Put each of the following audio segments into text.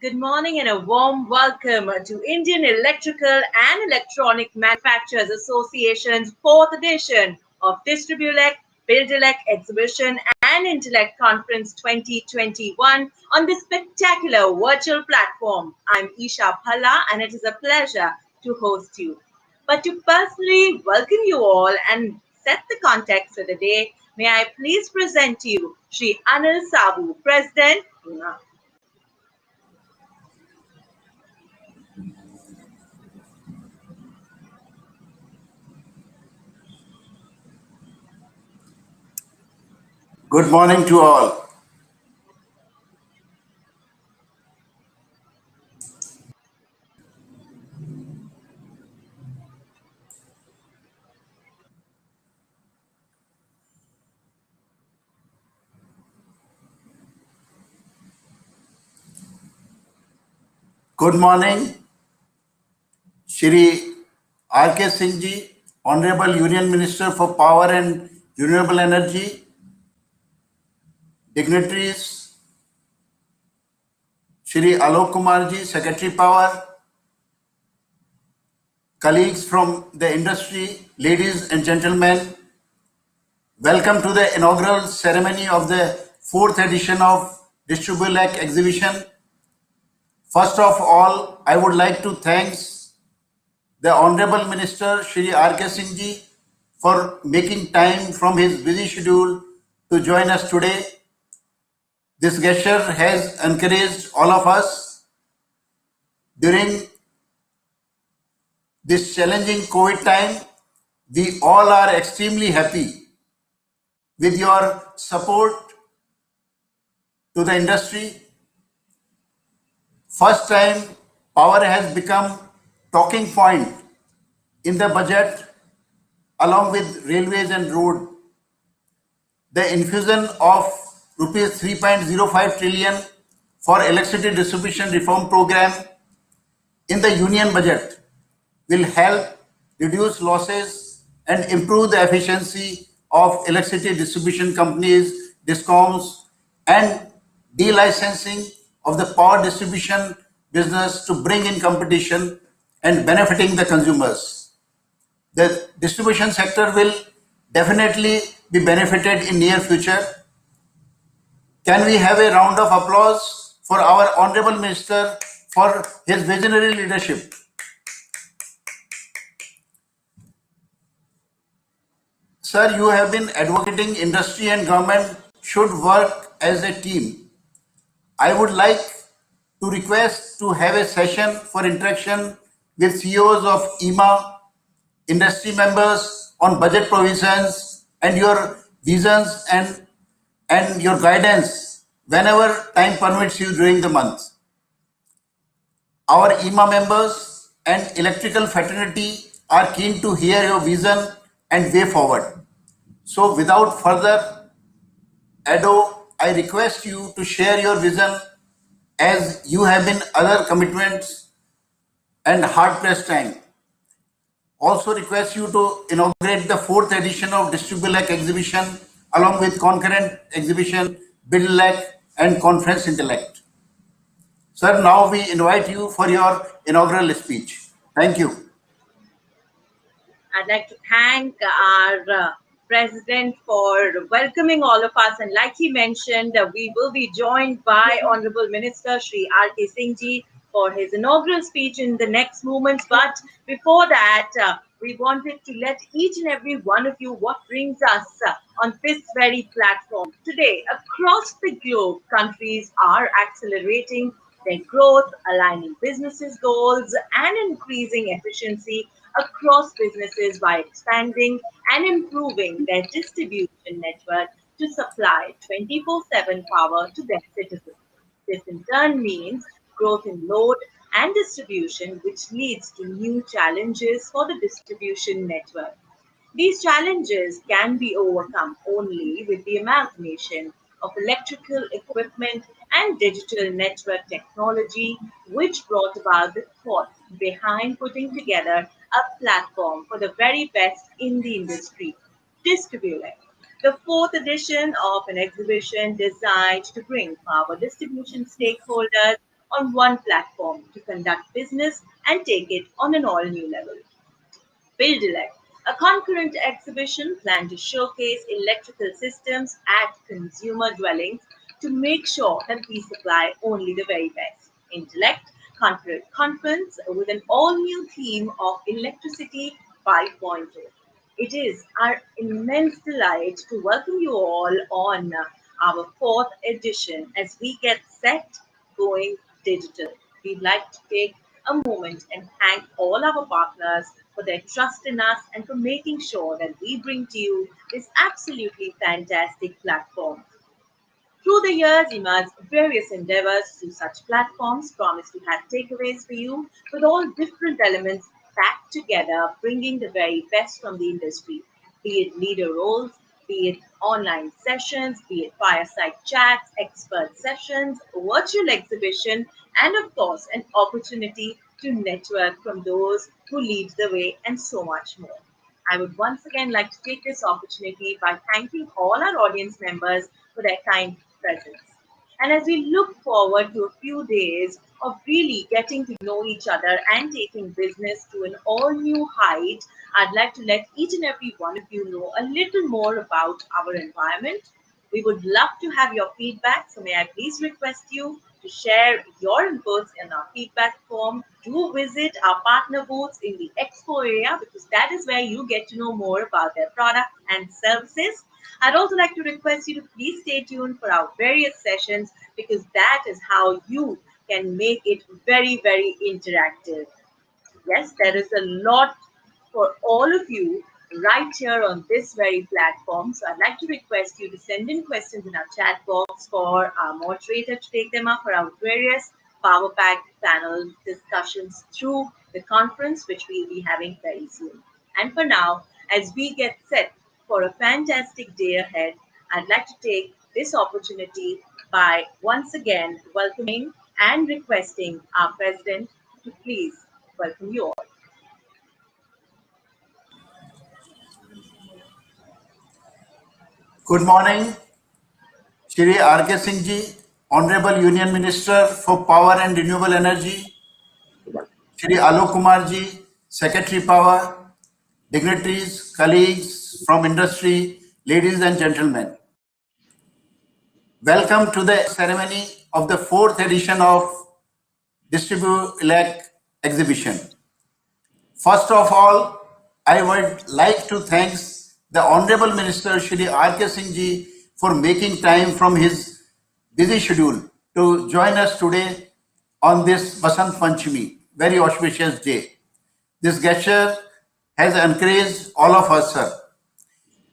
Good morning and a warm welcome to Indian Electrical and Electronic Manufacturers Association's 4th edition of Distribuelec, Buildelec Exhibition and Intellect Conference 2021 on this spectacular virtual platform. I'm Isha Phalla and it is a pleasure to host you. But to personally welcome you all and set the context of the day, may I please present to you Shri Anil Sabu, President. Good morning to all. Good morning, Shri R.K. Singh ji, Honorable Union Minister for Power and Renewable Energy, dignitaries, Shri Alok Kumar ji, Secretary Power, colleagues from the industry, ladies and gentlemen, welcome to the inaugural ceremony of the 4th edition of Distribuelec exhibition. First of all, I would like to thank the Honorable Minister Shri R.K. Singh ji for making time from his busy schedule to join us today. This gesture has encouraged all of us during this challenging COVID time. We all are extremely happy with your support to the industry. First time, power has become talking point in the budget along with railways and road. The infusion of rupees 3.05 trillion for electricity distribution reform program in the union budget will help reduce losses and improve the efficiency of electricity distribution companies, DISCOMs, and delicensing of the power distribution business to bring in competition and benefiting the consumers. The distribution sector will definitely be benefited in near future. Can we have a round of applause for our Honorable Minister for his visionary leadership? Sir, you have been advocating industry and government should work as a team. I would like to request to have a session for interaction with CEOs of IMA, industry members on budget provisions and your visions and your guidance whenever time permits you during the month. Our IMA members and electrical fraternity are keen to hear your vision and way forward. So without further ado, I request you to share your vision as you have been other commitments and hard-pressed time. Also request you to inaugurate the 4th edition of Distribuelec exhibition along with concurrent exhibition, Buildelec and Conference Intellect. Sir, now we invite you for your inaugural speech. Thank you. I'd like to thank our President for welcoming all of us. And like he mentioned, we will be joined by Honorable Minister Shri R.K. Singh ji for his inaugural speech in the next moments. But before that, we wanted to let each and every one of you what brings us on this very platform. Today, across the globe, countries are accelerating their growth, aligning businesses' goals, and increasing efficiency across businesses by expanding and improving their distribution network to supply 24/7 power to their citizens. This in turn means growth in load and distribution, which leads to new challenges for the distribution network. These challenges can be overcome only with the amalgamation of electrical equipment and digital network technology, which brought about the thought behind putting together a platform for the very best in the industry, Distribuelec, the fourth edition of an exhibition designed to bring power distribution stakeholders on one platform to conduct business and take it on an all new level. Buildelec, a concurrent exhibition planned to showcase electrical systems at consumer dwellings to make sure that we supply only the very best. Intellect, concurrent conference with an all new theme of Electricity 5.0. It is our immense delight to welcome you all on our fourth edition as we get set going digital. We'd like to take a moment and thank all our partners for their trust in us and for making sure that we bring to you this absolutely fantastic platform. Through the years, Ima's various endeavors through such platforms promise to have takeaways for you with all different elements packed together, bringing the very best from the industry, be it leader roles, be it online sessions, be it fireside chats, expert sessions, virtual exhibition, and of course, an opportunity to network from those who lead the way, and so much more. I would once again like to take this opportunity by thanking all our audience members for their kind presence. And as we look forward to a few days of really getting to know each other and taking business to an all new height, I'd like to let each and every one of you know a little more about our environment. We would love to have your feedback, so may I please request you to share your inputs in our feedback form. Do visit our partner booths in the expo area because that is where you get to know more about their products and services. I'd also like to request you to please stay tuned for our various sessions because that is how you can make it very, very interactive. Yes, there is a lot for all of you right here on this very platform. So I'd like to request you to send in questions in our chat box for our moderator to take them up for our various Power Pack panel discussions through the conference, which we'll be having very soon. And for now, as we get set for a fantastic day ahead, I'd like to take this opportunity by once again welcoming and requesting our president to please welcome you all. Good morning, Shri R.K. Singh ji, Honorable Union Minister for Power and Renewable Energy, Shri Alok Kumar ji, Secretary Power, dignitaries, colleagues from industry, ladies and gentlemen. Welcome to the ceremony of the fourth edition of Distribuelec exhibition. First of all, I would like to thank the Honorable Minister Shri R.K. Singh ji for making time from his busy schedule to join us today on this Basant Panchami, very auspicious day. This gesture has encouraged all of us, sir.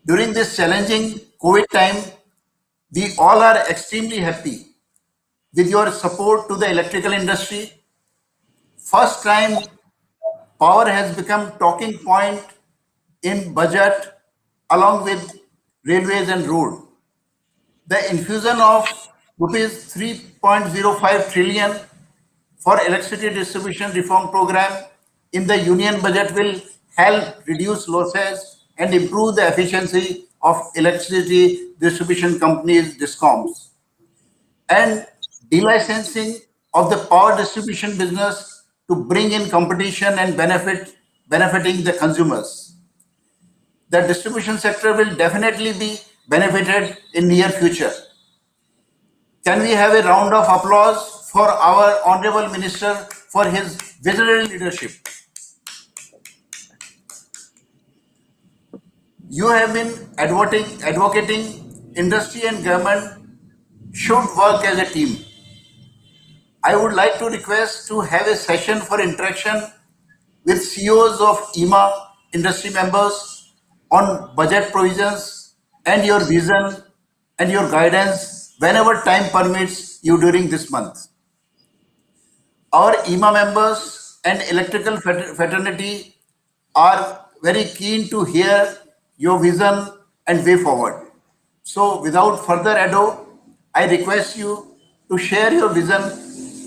During this challenging COVID time, we all are extremely happy with your support to the electrical industry. First time, power has become talking point in budget along with railways and road. The infusion of rupees 3.05 trillion for electricity distribution reform program in the union budget will help reduce losses and improve the efficiency of electricity distribution companies, DISCOMs, and delicensing of the power distribution business to bring in competition and benefiting the consumers. The distribution sector will definitely be benefited in near future. Can we have a round of applause for our Honorable Minister for his visionary leadership? You have been advocating industry and government should work as a team. I would like to request to have a session for interaction with CEOs of IMA industry members on budget provisions and your vision and your guidance whenever time permits you during this month. Our IMA members and electrical fraternity are very keen to hear your vision and way forward. So, without further ado, I request you to share your vision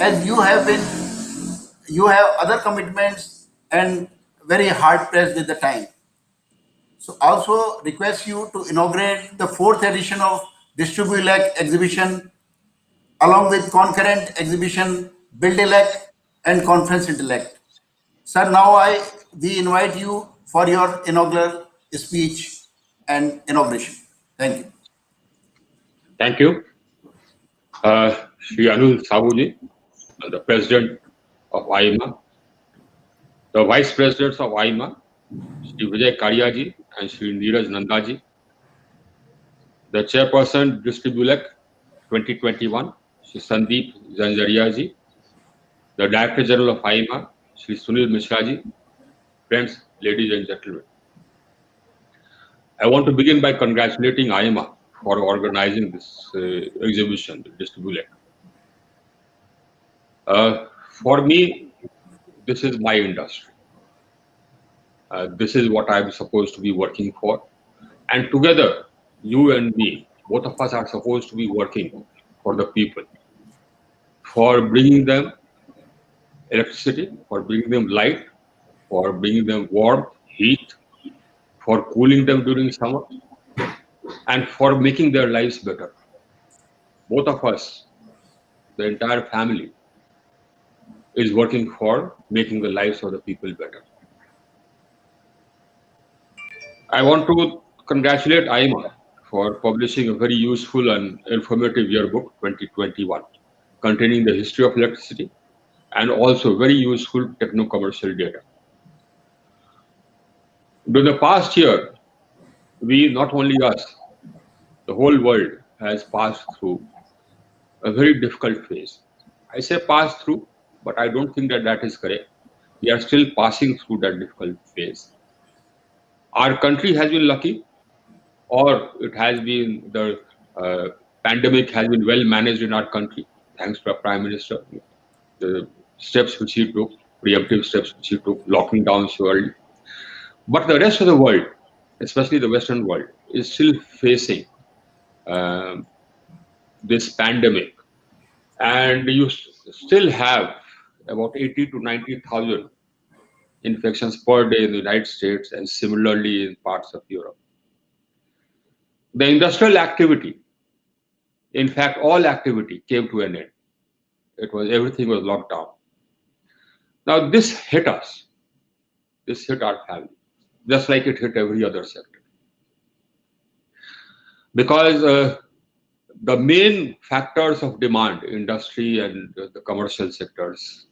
as you have other commitments and very hard pressed with the time. So, also request you to inaugurate the fourth edition of Distribuelec exhibition along with concurrent exhibition Build Elect and Conference Intellect. Sir, now we invite you for your inaugural speech and inauguration. Thank you. Thank you. Shri Anil Sabuji, the President of IMA, the Vice Presidents of IMA, Shri Vijay Kariaji and Shri Neeraj Nandaji, the Chairperson Distribuelec 2021, Shri Sandeep Zanzariaji, the Director General of IMA, Shri Sunil Mishraji, friends, ladies and gentlemen. I want to begin by congratulating IMA for organizing this exhibition, Distribuelec. For me, this is my industry. This is what I'm supposed to be working for. And together, you and me, both of us are supposed to be working for the people, for bringing them electricity, for bringing them light, for bringing them warmth, heat, for cooling them during summer, and for making their lives better. Both of us, the entire family, is working for making the lives of the people better. I want to congratulate IMA for publishing a very useful and informative yearbook 2021 containing the history of electricity and also very useful techno-commercial data. During the past year, we, not only us, the whole world has passed through a very difficult phase. I say passed through, but I don't think that that is correct. We are still passing through that difficult phase. Our country has been lucky, or it has been the pandemic has been well managed in our country, thanks to our Prime Minister, the steps which he took, preemptive steps which he took, locking down so early. But the rest of the world, especially the Western world, is still facing this pandemic. And you still have about 80 to 90,000 infections per day in the United States and similarly in parts of Europe. The industrial activity, in fact, all activity came to an end. Everything was locked down. Now this hit us. This hit our family, just like it hit every other sector. Because the main factors of demand, industry and the commercial sectors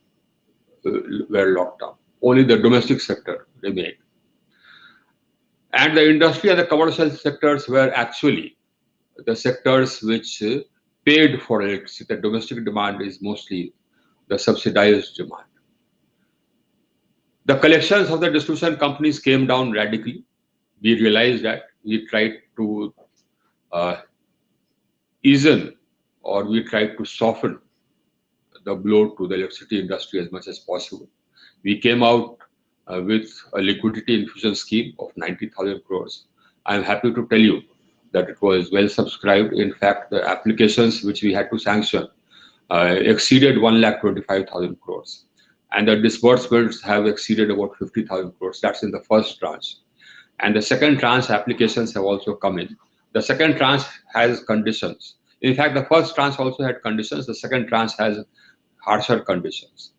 were locked down. Only the domestic sector remained. And the industry and the commercial sectors were actually the sectors which paid for electricity. The domestic demand is mostly the subsidized demand. The collections of the distribution companies came down radically. We realized that. We tried to easen or we tried to soften the blow to the electricity industry as much as possible. We came out with a liquidity infusion scheme of 90,000 crores. I'm happy to tell you that it was well subscribed. In fact, the applications which we had to sanction exceeded 1,25,000 crores. And the disbursements have exceeded about 50,000 crores. That's in the first tranche. And the second tranche applications have also come in. The second tranche has conditions. In fact, the first tranche also had conditions. The second tranche has harsher conditions.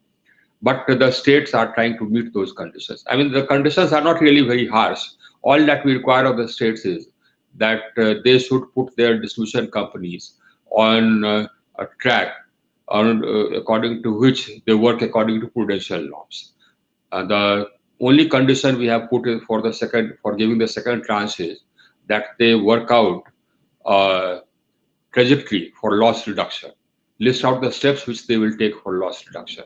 But the states are trying to meet those conditions. I mean, the conditions are not really very harsh. All that we require of the states is that they should put their distribution companies on a track according to which they work according to prudential norms. The only condition we have put in for giving the second tranche is that they work out a trajectory for loss reduction, list out the steps which they will take for loss reduction,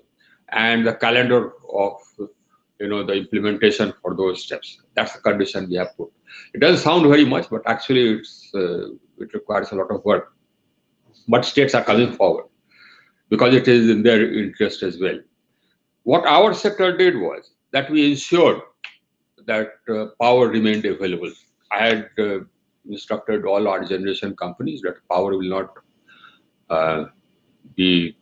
and the calendar of the implementation for those steps. That's the condition we have put. It doesn't sound very much, but actually it's it requires a lot of work. But states are coming forward because it is in their interest as well. What our sector did was that we ensured that power remained available. I had instructed all our generation companies that power will not be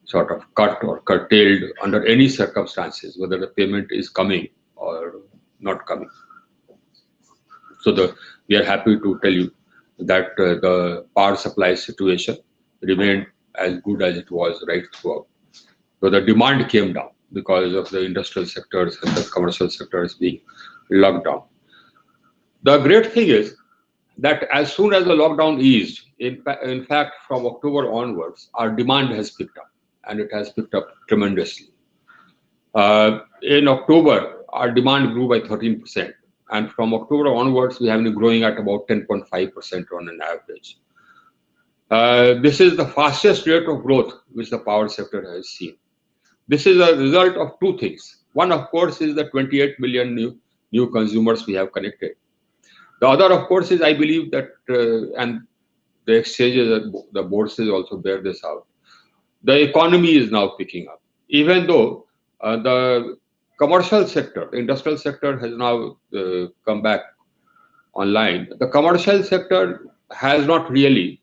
sort of cut or curtailed under any circumstances, whether the payment is coming or not coming. So we are happy to tell you that the power supply situation remained as good as it was right throughout. So the demand came down because of the industrial sectors and the commercial sectors being locked down. The great thing is that as soon as the lockdown eased, in fact, from October onwards, our demand has picked up, and it has picked up tremendously. In October, our demand grew by 13%, and from October onwards, we have been growing at about 10.5% on an average. This is the fastest rate of growth which the power sector has seen. This is a result of two things. One, of course, is the 28 million new consumers we have connected. The other, of course, is I believe that, and the exchanges, the bourses also bear this out, the economy is now picking up. Even though the commercial sector, the industrial sector has now come back online, the commercial sector has not really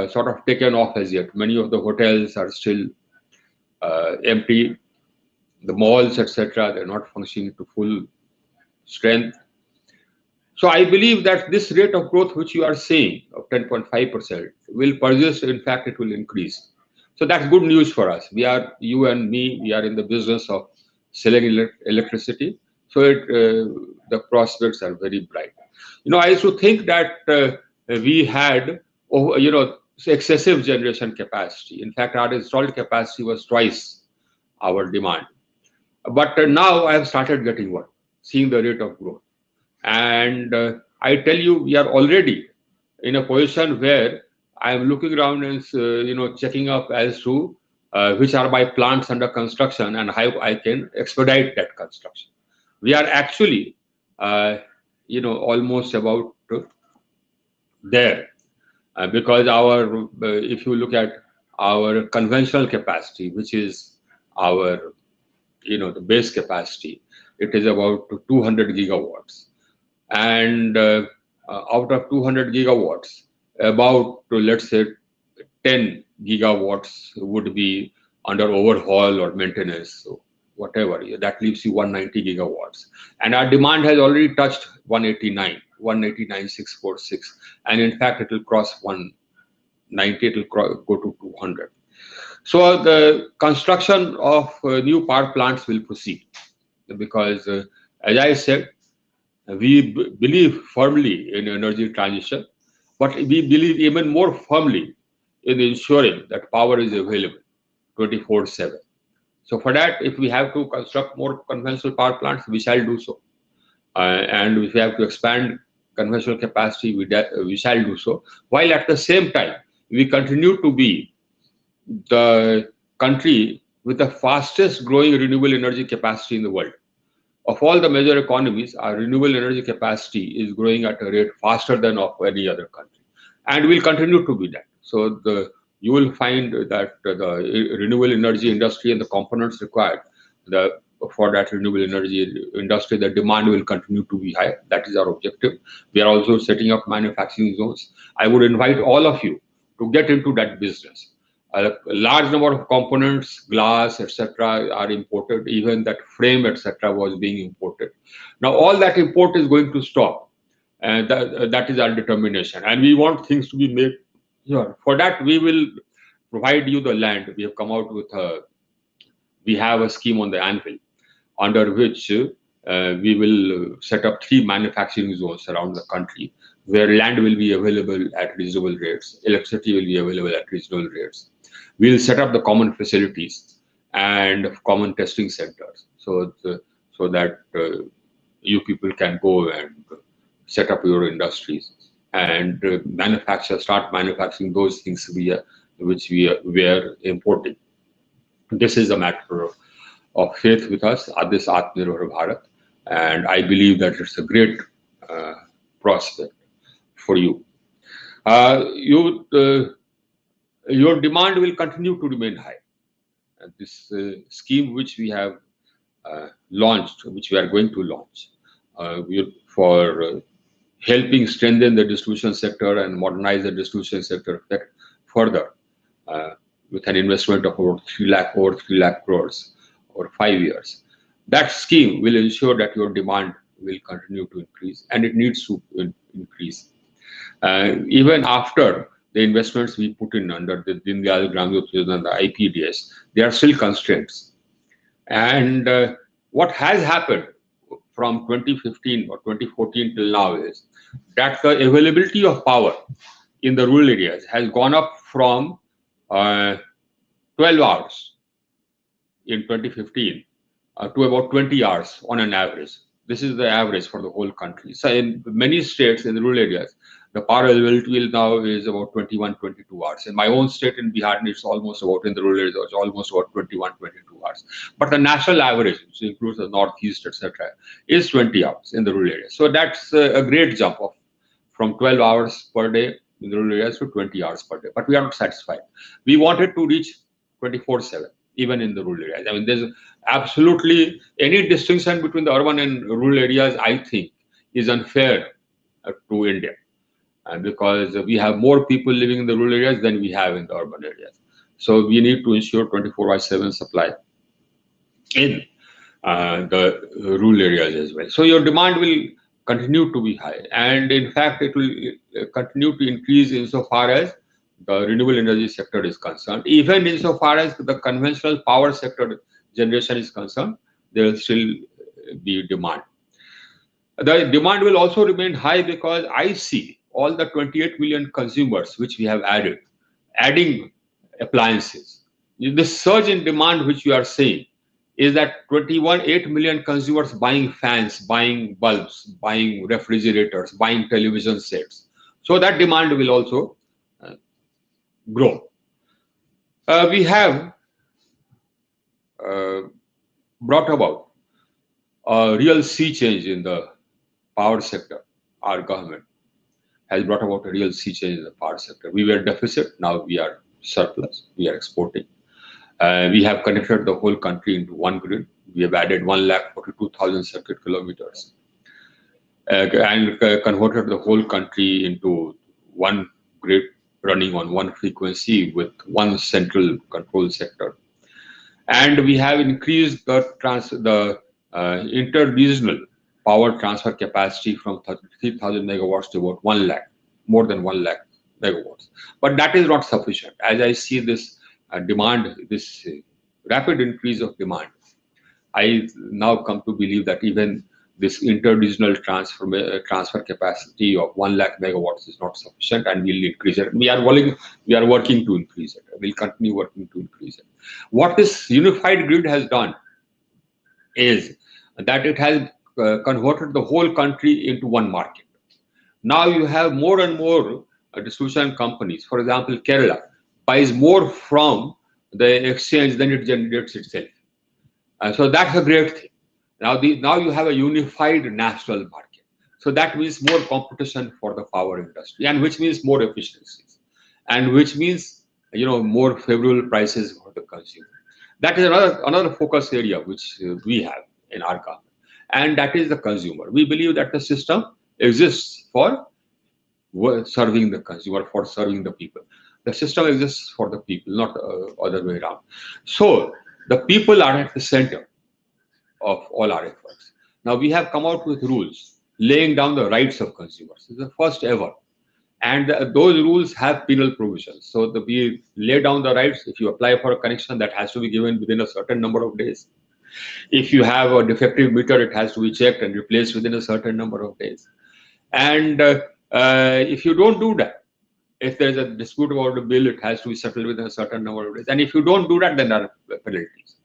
sort of taken off as yet. Many of the hotels are still empty. The malls, etc., they're not functioning to full strength. So I believe that this rate of growth which you are seeing of 10.5% will persist. In fact, it will increase. So that's good news for us. We are, you and me, we are in the business of selling electricity. So the prospects are very bright. I used to think that we had, excessive generation capacity. In fact, our installed capacity was twice our demand. But now I have started seeing the rate of growth. And I tell you, we are already in a position where I am looking around and checking up as to which are my plants under construction and how I can expedite that construction. We are actually, almost about there because if you look at our conventional capacity, which is our, the base capacity, it is about 200 gigawatts. And out of 200 gigawatts, about, let's say, 10 gigawatts would be under overhaul or maintenance, so whatever. That leaves you 190 gigawatts. And our demand has already touched 189,646. And in fact, it will cross 190, it will go to 200. So the construction of new power plants will proceed because, as I said, we believe firmly in energy transition, but we believe even more firmly in ensuring that power is available 24/7. So for that, if we have to construct more conventional power plants, we shall do so. And if we have to expand conventional capacity, we shall do so. While at the same time, we continue to be the country with the fastest growing renewable energy capacity in the world. Of all the major economies, our renewable energy capacity is growing at a rate faster than of any other country, and will continue to be that. So you will find that the renewable energy industry and the components required for that renewable energy industry, the demand will continue to be high. That is our objective. We are also setting up manufacturing zones. I would invite all of you to get into that business. A large number of components, glass, etc., are imported. Even that frame, etc., was being imported. Now, all that import is going to stop, and that is our determination. And we want things to be made here. For that, we will provide you the land. We have come out with we have a scheme on the anvil, under which we will set up 3 manufacturing zones around the country, where land will be available at reasonable rates, electricity will be available at reasonable rates. We'll set up the common facilities and common testing centers, so that you people can go and set up your industries and start manufacturing those things which we are importing. This is a matter of faith with us, this Atmanirbhar Bharat, and I believe that it's a great prospect for you. Your demand will continue to remain high. And this scheme which we have launched, which we are going to launch, for helping strengthen the distribution sector and modernize the distribution sector further, with an investment of over 3 lakh crores over 5 years. That scheme will ensure that your demand will continue to increase, and it needs to increase. Even after the investments we put in under the Deen Dayal Gram Jyoti Yojana and the IPDS, there are still constraints. And what has happened from 2015 or 2014 till now is that the availability of power in the rural areas has gone up from 12 hours in 2015 to about 20 hours on an average. This is the average for the whole country. So in many states in the rural areas, the power availability now is about 21, 22 hours. In my own state in Bihar, it's almost about, in the rural areas, it's almost about 21, 22 hours. But the national average, which includes the northeast, etc., is 20 hours in the rural areas. So that's a great jump of from 12 hours per day in the rural areas to 20 hours per day. But we are not satisfied. We wanted to reach 24/7, even in the rural areas. I mean, there's absolutely any distinction between the urban and rural areas, I think, is unfair to India. And because we have more people living in the rural areas than we have in the urban areas. So we need to ensure 24/7 supply in the rural areas as well. So your demand will continue to be high. And in fact, it will continue to increase insofar as the renewable energy sector is concerned. Even insofar as the conventional power sector generation is concerned, there will still be demand. The demand will also remain high because I see all the 28 million consumers which we have adding appliances. This surge in demand which you are seeing is that 8 million consumers buying fans, buying bulbs, buying refrigerators, buying television sets. So that demand will also grow. We have brought about a real sea change in the power sector. Our government has brought about a real sea change in the power sector. We were deficit, now we are surplus, we are exporting. We have connected the whole country into one grid. We have added 142,000 circuit kilometers and converted the whole country into one grid running on one frequency with one central control sector. And we have increased the inter-regional power transfer capacity from 33,000 megawatts to about 1 lakh, more than 1 lakh megawatts. But that is not sufficient. As I see this demand, this rapid increase of demand, I now come to believe that even this inter-regional transfer capacity of 1 lakh megawatts is not sufficient, and we'll increase it. We are working to increase it. We'll continue working to increase it. What this unified grid has done is that it has converted the whole country into one market. Now you have more and more distribution companies. For example, Kerala buys more from the exchange than it generates itself. So that's a great thing. Now you have a unified national market. So that means more competition for the power industry, and which means more efficiencies, and which means more favorable prices for the consumer. That is another focus area which we have in our government, and that is the consumer. We believe that the system exists for serving the consumer, for serving the people. The system exists for the people, not the other way around. So the people are at the center of all our efforts. Now we have come out with rules laying down the rights of consumers. It's the first ever. And those rules have penal provisions. So we lay down the rights. If you apply for a connection, that has to be given within a certain number of days. If you have a defective meter, it has to be checked and replaced within a certain number of days. And if you don't do that, if there's a dispute about the bill, it has to be settled within a certain number of days. And if you don't do that, then there are penalties.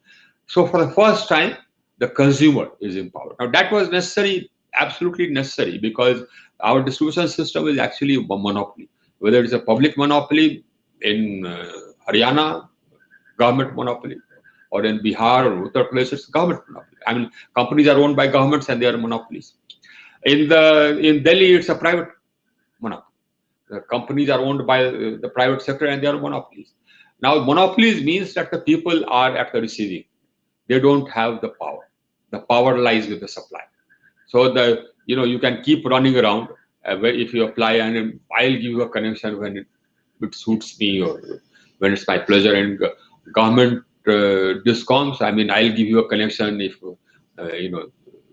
So for the first time, the consumer is empowered. Now that was necessary, absolutely necessary, because our distribution system is actually a monopoly. Whether it's a public monopoly in Haryana, government monopoly, or in Bihar or Uttar Pradesh, it's government monopoly. I mean, companies are owned by governments and they are monopolies. In Delhi, it's a private monopoly. The companies are owned by the private sector and they are monopolies. Now, monopolies means that the people are at the receiving. They don't have the power. The power lies with the supply. So you can keep running around if you apply, and I'll give you a connection when it suits me or when it's my pleasure. And government discoms, I mean, I'll give you a connection if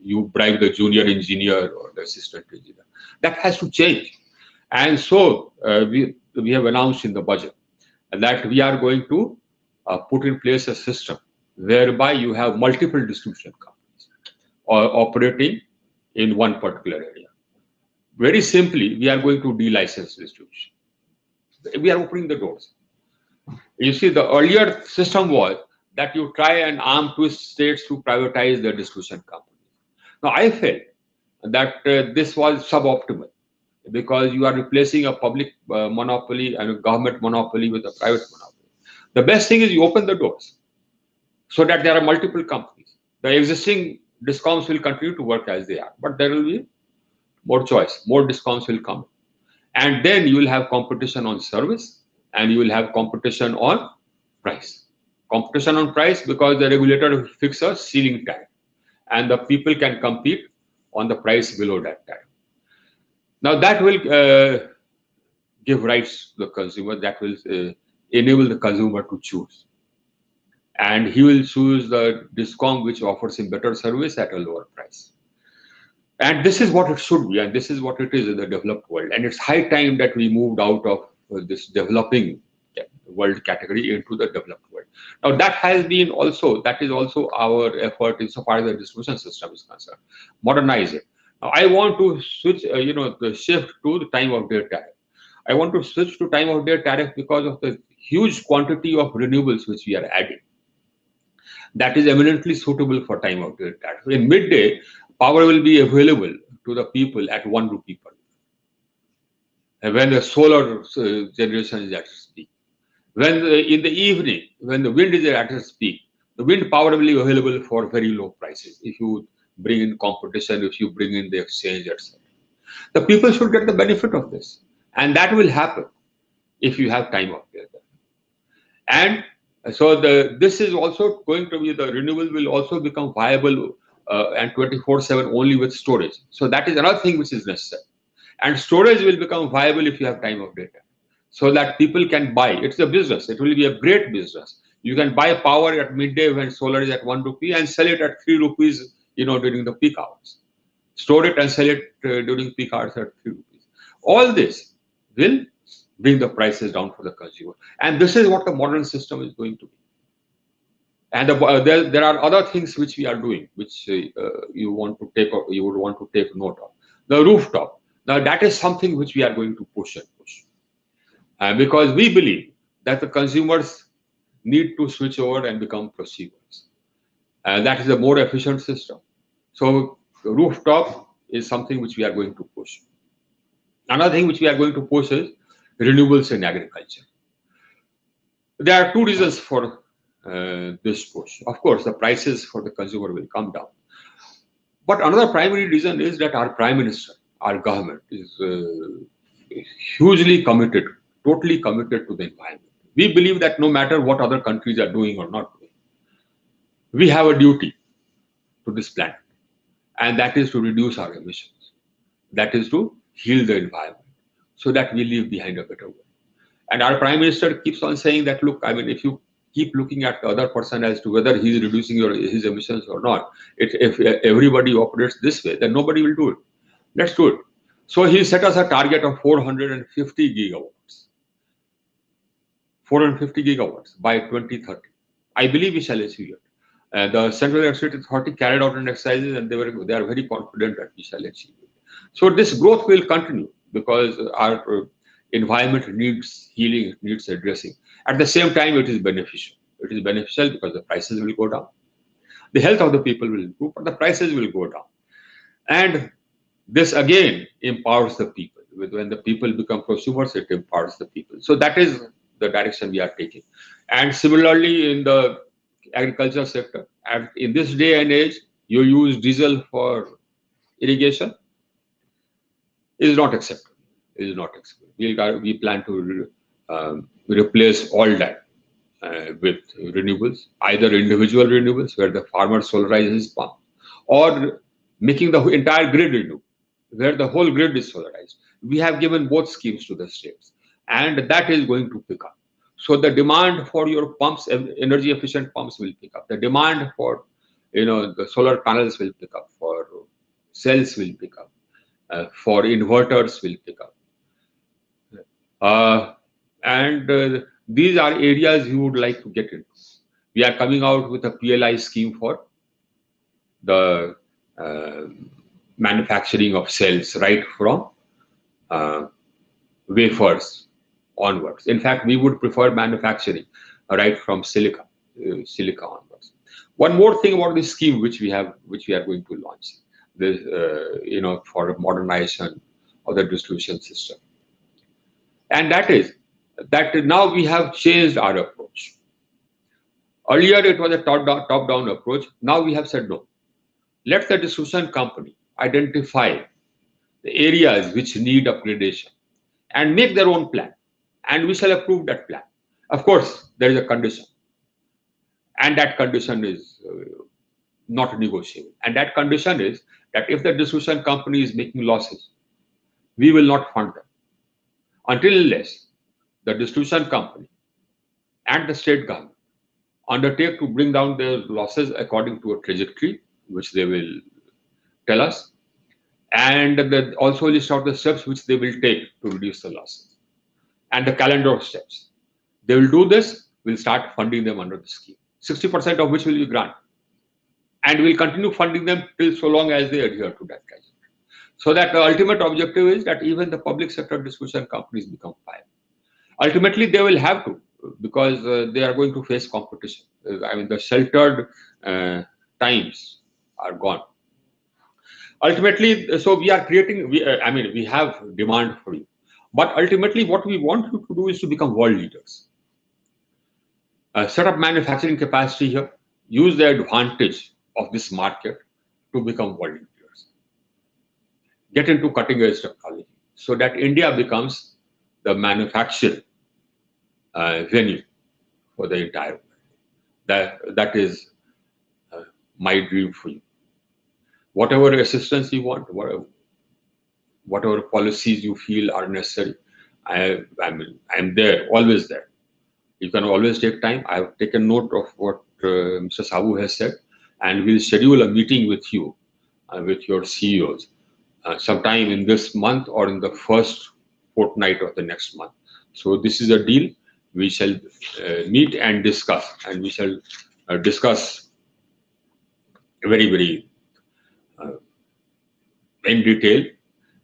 you bribe the junior engineer or the assistant engineer. That has to change. And so we have announced in the budget that we are going to put in place a system whereby you have multiple distribution companies operating in one particular area. Very simply, we are going to de-license distribution. We are opening the doors. You see, the earlier system was that you try and arm twist states to privatize the distribution companies. Now, I felt that this was suboptimal because you are replacing a public monopoly and a government monopoly with a private monopoly. The best thing is you open the doors so that there are multiple companies. The existing discoms will continue to work as they are, but there will be more choice, more discoms will come. And then you will have competition on service and you will have competition on price. Competition on price because the regulator will fix a ceiling tariff and the people can compete on the price below that tariff. Now that will give rights to the consumer, that will enable the consumer to choose. And he will choose the discom which offers him better service at a lower price. And this is what it should be, and this is what it is in the developed world. And it's high time that we moved out of this developing world category into the developed world. Now that is also our effort insofar as the distribution system is concerned. Modernize it. Now I want to switch, the shift to the time of day tariff. I want to switch to time of day tariff because of the huge quantity of renewables which we are adding. That is eminently suitable for time of day tariff. In midday, power will be available to the people at 1 rupee per unit. When the solar generation is at its peak. When in the evening, when the wind is at its peak, the wind power will be available for very low prices. If you bring in competition, if you bring in the exchange, etc. The people should get the benefit of this. And that will happen if you have time of day tariff. And so this is also going to be, the renewable will also become viable and 24/7 only with storage. So that is another thing which is necessary. And storage will become viable if you have time of day tariff, so that people can buy. It's a business. It will be a great business. You can buy power at midday when solar is at 1 rupee and sell it at 3 rupees, during the peak hours. Store it and sell it during peak hours at 3 rupees. All this will bring the prices down for the consumer. And this is what the modern system is going to be. And there are other things which we are doing, which you would want to take note of. The rooftop. Now that is something which we are going to push and push. Because we believe that the consumers need to switch over and become prosumers. That is a more efficient system. So the rooftop is something which we are going to push. Another thing which we are going to push is renewables in agriculture. There are two reasons for this push. Of course, the prices for the consumer will come down. But another primary reason is that our Prime Minister, our government, is hugely committed, totally committed to the environment. We believe that no matter what other countries are doing or not doing, we have a duty to this planet, and that is to reduce our emissions. That is to heal the environment so that we leave behind a better world. And our Prime Minister keeps on saying that, look, I mean, if you keep looking at the other person as to whether he is reducing his emissions or not, if everybody operates this way, then nobody will do it. Let's do it. So he set us a target of 450 gigawatts. 450 gigawatts by 2030. I believe we shall achieve it. The Central Electricity Authority carried out an exercise and they are very confident that we shall achieve it. So this growth will continue because our environment needs healing, it needs addressing. At the same time, it is beneficial. It is beneficial because the prices will go down. The health of the people will improve, but the prices will go down. And this again empowers the people. When the people become prosumers, it empowers the people. So that is the direction we are taking. And similarly, in the agriculture sector, in this day and age, you use diesel for irrigation is not acceptable. is not excluded. We plan to replace all that with renewables, either individual renewables where the farmer solarizes his pump, or making the entire grid renewable, where the whole grid is solarized. We have given both schemes to the states, and that is going to pick up. So the demand for your pumps, energy efficient pumps, will pick up. The demand for the solar panels will pick up. For cells will pick up. For inverters will pick up. And these are areas we would like to get into. We are coming out with a PLI scheme for the manufacturing of cells, right from wafers onwards. In fact, we would prefer manufacturing right from silica onwards. One more thing about this scheme which we are going to launch, this for modernization of the distribution system, and that is that now we have changed our approach. Earlier it was a top-down approach. Now we have said no. Let the distribution company identify the areas which need upgradation and make their own plan, and we shall approve that plan. Of course, there is a condition, and that condition is not negotiable. And that condition is that if the distribution company is making losses, we will not fund them until unless the distribution company and the state government undertake to bring down their losses according to a trajectory which they will tell us, and also list out the steps which they will take to reduce the losses and the calendar of steps. They will do this, we'll start funding them under the scheme, 60% of which will be grant, and we'll continue funding them till so long as they adhere to that trajectory. So that the ultimate objective is that even the public sector distribution companies become viable. Ultimately, they will have to, because they are going to face competition. I mean, the sheltered times are gone. Ultimately, so we are creating, we have demand for you. But ultimately, what we want you to do is to become world leaders. Set up manufacturing capacity here, use the advantage of this market to become world leaders. Get into cutting edge technology so that India becomes the manufacturing venue for the entire world. That is my dream for you. Whatever assistance you want, whatever policies you feel are necessary, I'm there, always there. You can always take time. I've taken note of what Mr. Sabu has said, and we'll schedule a meeting with you, with your CEOs, sometime in this month or in the first fortnight of the next month. So this is a deal. We shall meet and discuss, and we shall discuss very, very in detail,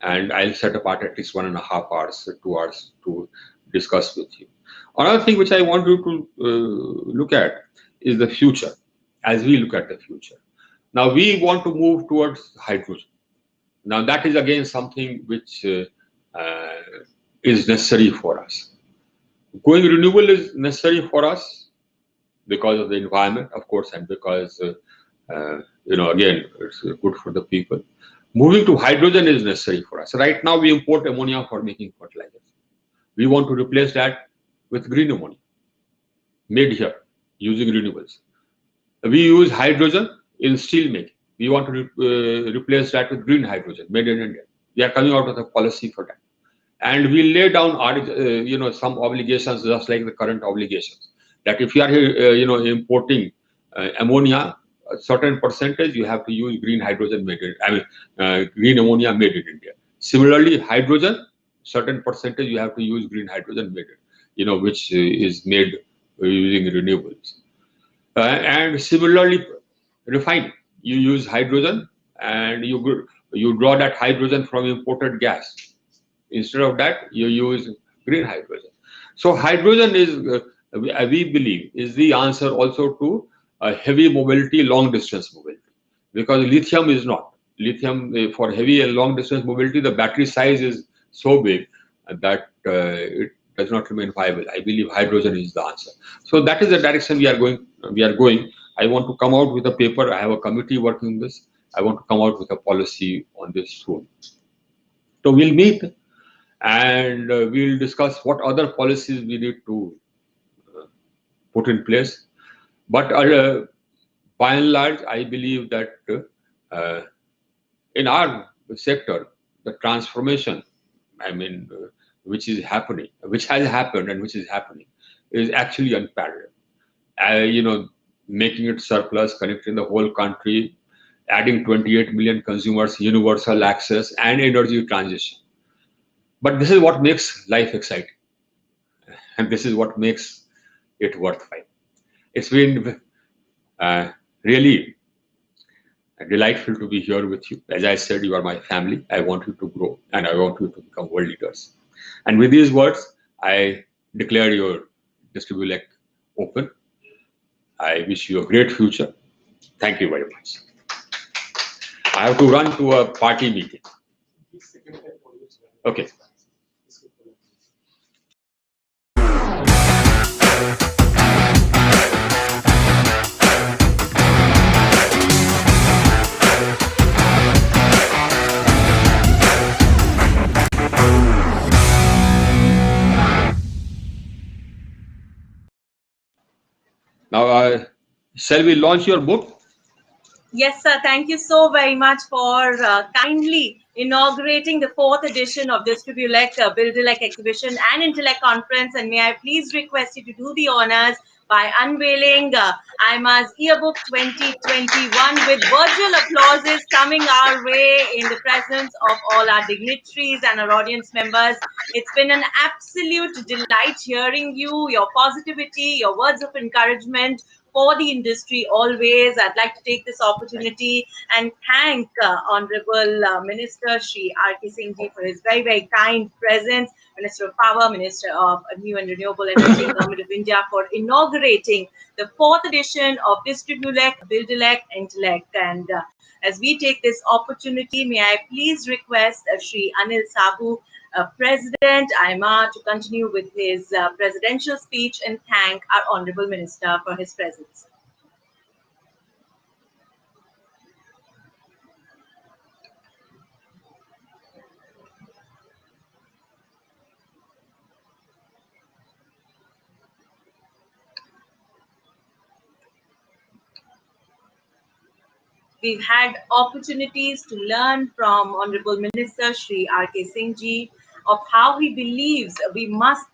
and I'll set apart at least 1.5 hours, 2 hours to discuss with you. Another thing which I want you to look at is the future. As we look at the future, now we want to move towards hydrogen. Now that is again something which is necessary for us. Going renewable is necessary for us because of the environment, of course, and because again, it's good for the people. Moving to hydrogen is necessary for us. Right now, we import ammonia for making fertilizers. We want to replace that with green ammonia, made here using renewables. We use hydrogen in steel making. We want to replace that with green hydrogen, made in India. We are coming out with a policy for that, and we lay down our, some obligations, just like the current obligations. That if you are, importing ammonia, a certain percentage you have to use green hydrogen made in, green ammonia made in India. Similarly, hydrogen, certain percentage you have to use green hydrogen made in, which is made using renewables. And similarly, refining, you use hydrogen and you draw that hydrogen from imported gas. Instead of that, you use green hydrogen. So hydrogen is, we believe, is the answer also to heavy mobility, long distance mobility, because lithium is not. Lithium for heavy and long distance mobility, the battery size is so big that it does not remain viable. I believe hydrogen is the answer. So that is the direction we are going. I want to come out with a paper. I have a committee working on this. I want to come out with a policy on this soon. So we'll meet and we'll discuss what other policies we need to put in place. But by and large, I believe that uh, in our sector, the transformation, I mean, which has happened and which is happening, is actually unparalleled. You know, making it surplus, connecting the whole country, adding 28 million consumers, universal access, and energy transition. But this is what makes life exciting, and this is what makes it worthwhile. It's been really delightful to be here with you. As I said, you are my family. I want you to grow and I want you to become world leaders. And with these words, I declare your Distribuelec open. I wish you a great future. Thank you very much. I have to run to a party meeting. Okay. Now, shall we launch your book? Yes, sir. Thank you so very much for kindly inaugurating the fourth edition of Distribuelec, Buildelec exhibition and Intellect conference. And may I please request you to do the honors by unveiling IMA's Yearbook 2021 with virtual applauses coming our way in the presence of all our dignitaries and our audience members. It's been an absolute delight hearing you, your positivity, your words of encouragement for the industry always. I'd like to take this opportunity and thank Honorable Minister Shri R.K. Singh ji for his very, very kind presence, Minister of Power, Minister of New and Renewable Energy, Government of India, for inaugurating the fourth edition of Distribuelec, Buildelec, Intellect. And as we take this opportunity, may I please request Shri Anil Sabu, President IMA, to continue with his presidential speech and thank our Honorable Minister for his presence. We've had opportunities to learn from Honorable Minister Shri R.K. Singh ji of how he believes we must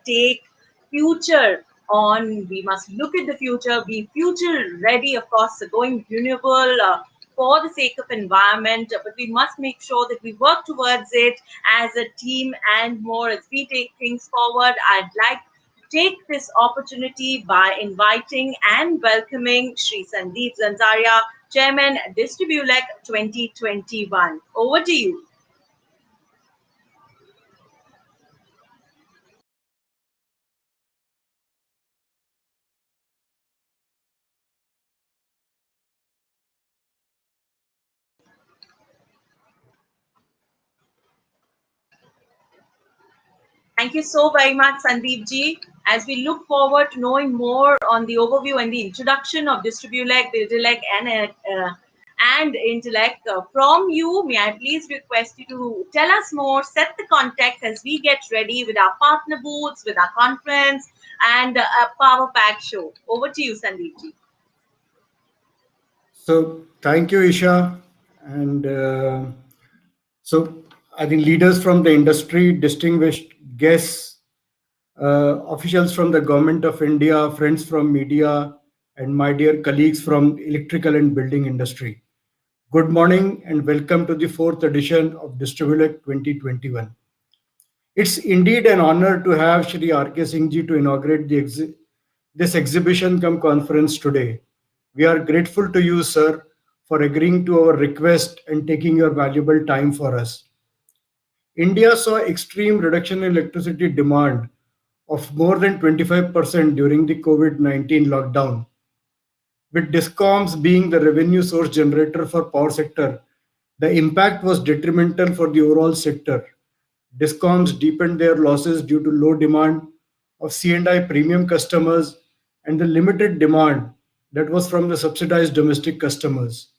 take future on, we must look at the future, be future ready, of course, going renewable for the sake of environment, but we must make sure that we work towards it as a team and more. As we take things forward, I'd like to take this opportunity by inviting and welcoming Shri Sandeep Zanzaria, Chairman, Distribuelec 2021. Over to you. Thank you so very much, Sandeep ji. As we look forward to knowing more on the overview and the introduction of Distribuelec, Buildelec, and Intellect from you, may I please request you to tell us more, set the context as we get ready with our partner booths, with our conference, and a Power Pack show. Over to you, Sandeep ji. So thank you, Isha. And so I think leaders from the industry, distinguished guests, officials from the Government of India, friends from media, and my dear colleagues from electrical and building industry. Good morning and welcome to the fourth edition of Distribuelec 2021. It's indeed an honor to have Shri R.K. Singh ji to inaugurate this exhibition cum conference today. We are grateful to you, sir, for agreeing to our request and taking your valuable time for us. India saw extreme reduction in electricity demand of more than 25% during the COVID-19 lockdown. With DISCOMs being the revenue source generator for power sector, the impact was detrimental for the overall sector. DISCOMs deepened their losses due to low demand of C&I premium customers and the limited demand that was from the subsidized domestic customers.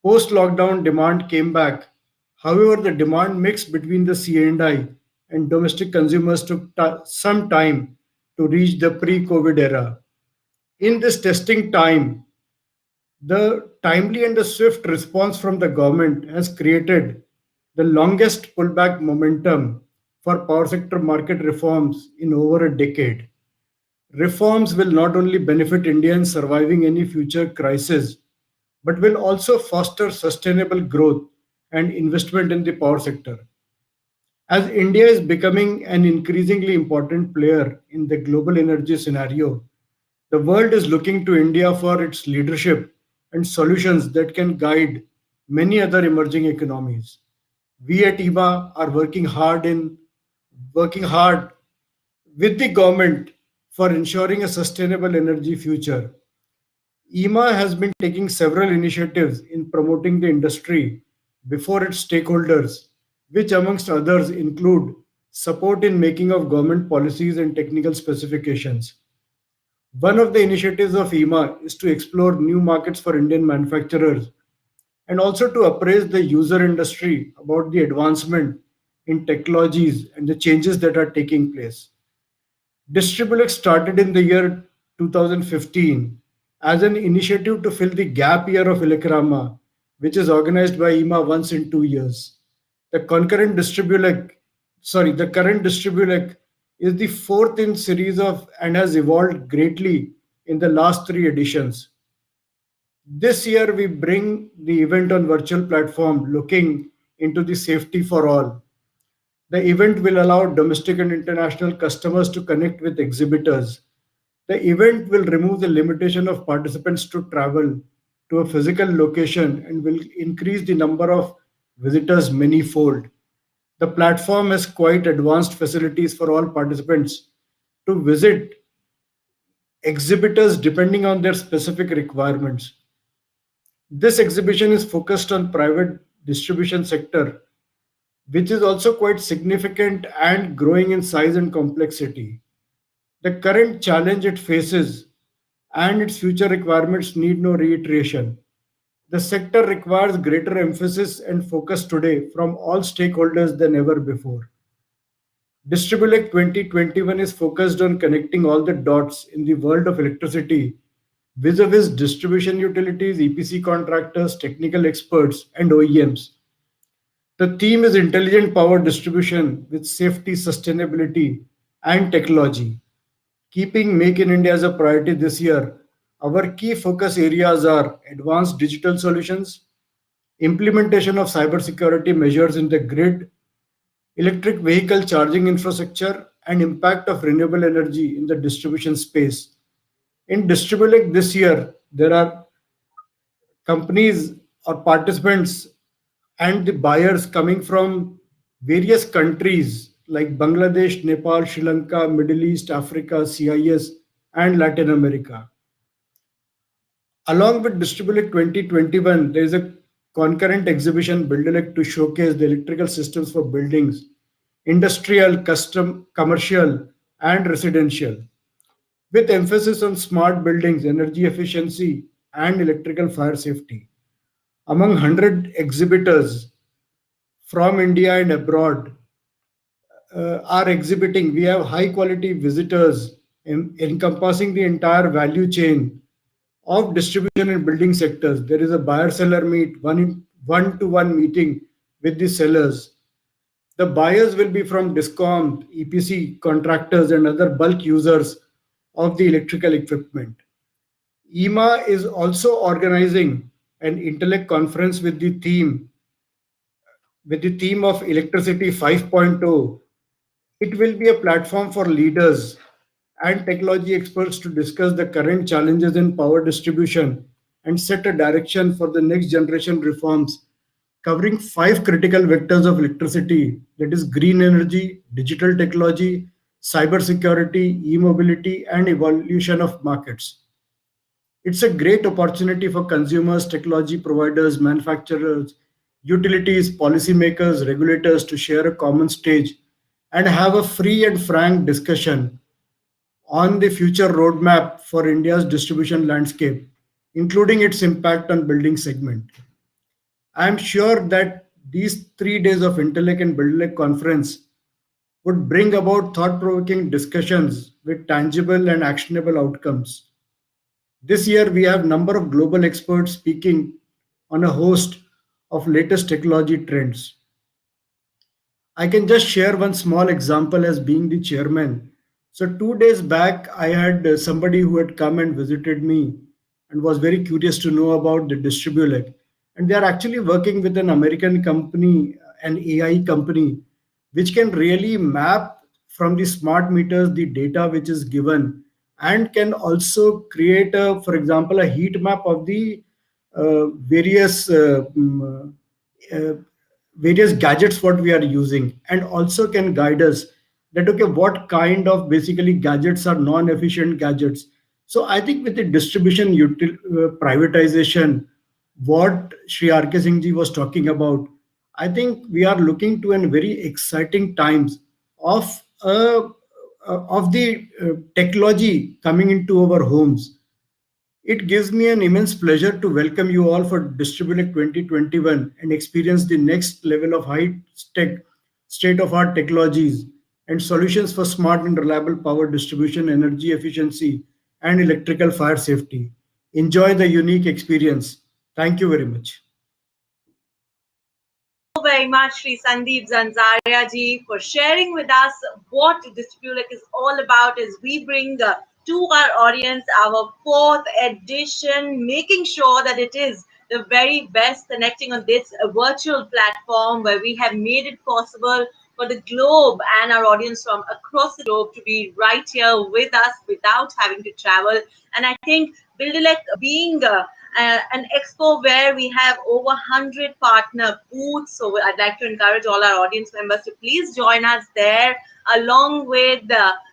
Post-lockdown demand came back. However, the demand mix between the C&I and domestic consumers took some time to reach the pre-COVID era. In this testing time, the timely and the swift response from the government has created the longest pullback momentum for power sector market reforms in over a decade. Reforms will not only benefit India in surviving any future crisis, but will also foster sustainable growth and investment in the power sector. As India is becoming an increasingly important player in the global energy scenario, the world is looking to India for its leadership and solutions that can guide many other emerging economies. We at IMA are working hard with the government for ensuring a sustainable energy future. IMA has been taking several initiatives in promoting the industry before its stakeholders, which amongst others include support in making of government policies and technical specifications. One of the initiatives of IMA is to explore new markets for Indian manufacturers and also to appraise the user industry about the advancement in technologies and the changes that are taking place. Distribuelec started in the year 2015 as an initiative to fill the gap year of Ilakrama, which is organized by IMA once in 2 years. The concurrent Distribuelec, the current Distribuelec is the fourth in series of and has evolved greatly in the last three editions. This year, we bring the event on virtual platform looking into the safety for all. The event will allow domestic and international customers to connect with exhibitors. The event will remove the limitation of participants to travel to a physical location and will increase the number of visitors many-fold. The platform has quite advanced facilities for all participants to visit exhibitors depending on their specific requirements. This exhibition is focused on private distribution sector, which is also quite significant and growing in size and complexity. The current challenge it faces and its future requirements need no reiteration. The sector requires greater emphasis and focus today from all stakeholders than ever before. Distribuelec 2021 is focused on connecting all the dots in the world of electricity vis-a-vis distribution utilities, EPC contractors, technical experts, and OEMs. The theme is intelligent power distribution with safety, sustainability, and technology. Keeping Make in India as a priority this year, our key focus areas are advanced digital solutions, implementation of cybersecurity measures in the grid, electric vehicle charging infrastructure, and impact of renewable energy in the distribution space. In Distribuelec this year, there are companies or participants and the buyers coming from various countries like Bangladesh, Nepal, Sri Lanka, Middle East, Africa, CIS, and Latin America. Along with Distribuelec 2021, there is a concurrent exhibition Buildelec to showcase the electrical systems for buildings, industrial, custom, commercial, and residential, with emphasis on smart buildings, energy efficiency, and electrical fire safety. Among 100 exhibitors from India and abroad are exhibiting. We have high quality visitors encompassing the entire value chain of distribution and building sectors. There is a buyer seller meet, one to one meeting with the sellers. The buyers will be from Discom, EPC contractors, and other bulk users of the electrical equipment. IMA is also organizing an Intellect conference with the theme of Electricity 5.0. It will be a platform for leaders and technology experts to discuss the current challenges in power distribution and set a direction for the next generation reforms, covering five critical vectors of electricity, that is green energy, digital technology, cybersecurity, e-mobility, and evolution of markets. It's a great opportunity for consumers, technology providers, manufacturers, utilities, policymakers, regulators to share a common stage and have a free and frank discussion on the future roadmap for India's distribution landscape, including its impact on building segment. I am sure that these 3 days of Intellect and Buildelec conference would bring about thought provoking discussions with tangible and actionable outcomes. This year, we have a number of global experts speaking on a host of latest technology trends. I can just share one small example as being the chairman. So, 2 days back, I had somebody who had come and visited me and was very curious to know about the Distribuelec. And they are actually working with an American company, an AI company, which can really map from the smart meters the data which is given and can also create, for example, a heat map of the various uh, various gadgets what we are using, and also can guide us that okay, what kind of basically gadgets are non-efficient gadgets. So I think with the distribution privatization, what Sri RK Singh ji was talking about, I think we are looking to a very exciting times of the technology coming into our homes. It gives me an immense pleasure to welcome you all for Distribuelec 2021 and experience the next level of high-tech, state-of-art technologies and solutions for smart and reliable power distribution, energy efficiency, and electrical fire safety. Enjoy the unique experience. Thank you very much. Very much, Sri Sandeep Zanzaria ji, for sharing with us what Distribuelec is all about as we bring to our audience our fourth edition, making sure that it is the very best, connecting on this virtual platform where we have made it possible for the globe and our audience from across the globe to be right here with us without having to travel. And I think Buildelec being an expo where we have over 100 partner booths. So I'd like to encourage all our audience members to please join us there, along with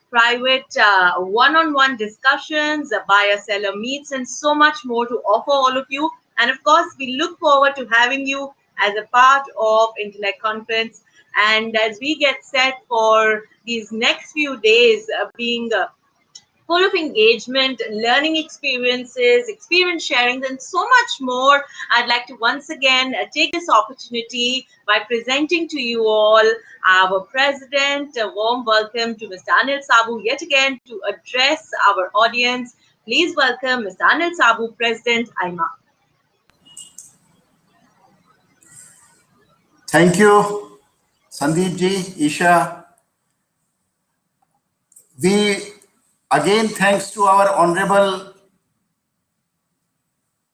private one-on-one discussions, buyer-seller meets, and so much more to offer all of you. And of course, we look forward to having you as a part of Intellect Conference. And as we get set for these next few days, being full of engagement, learning experiences, experience sharing, and so much more, I'd like to once again take this opportunity by presenting to you all our president. A warm welcome to Mr. Anil Sabu yet again to address our audience. Please welcome Mr. Anil Sabu, President, IMA. Thank you, Sandeep ji, Isha. We again thanks to our Honorable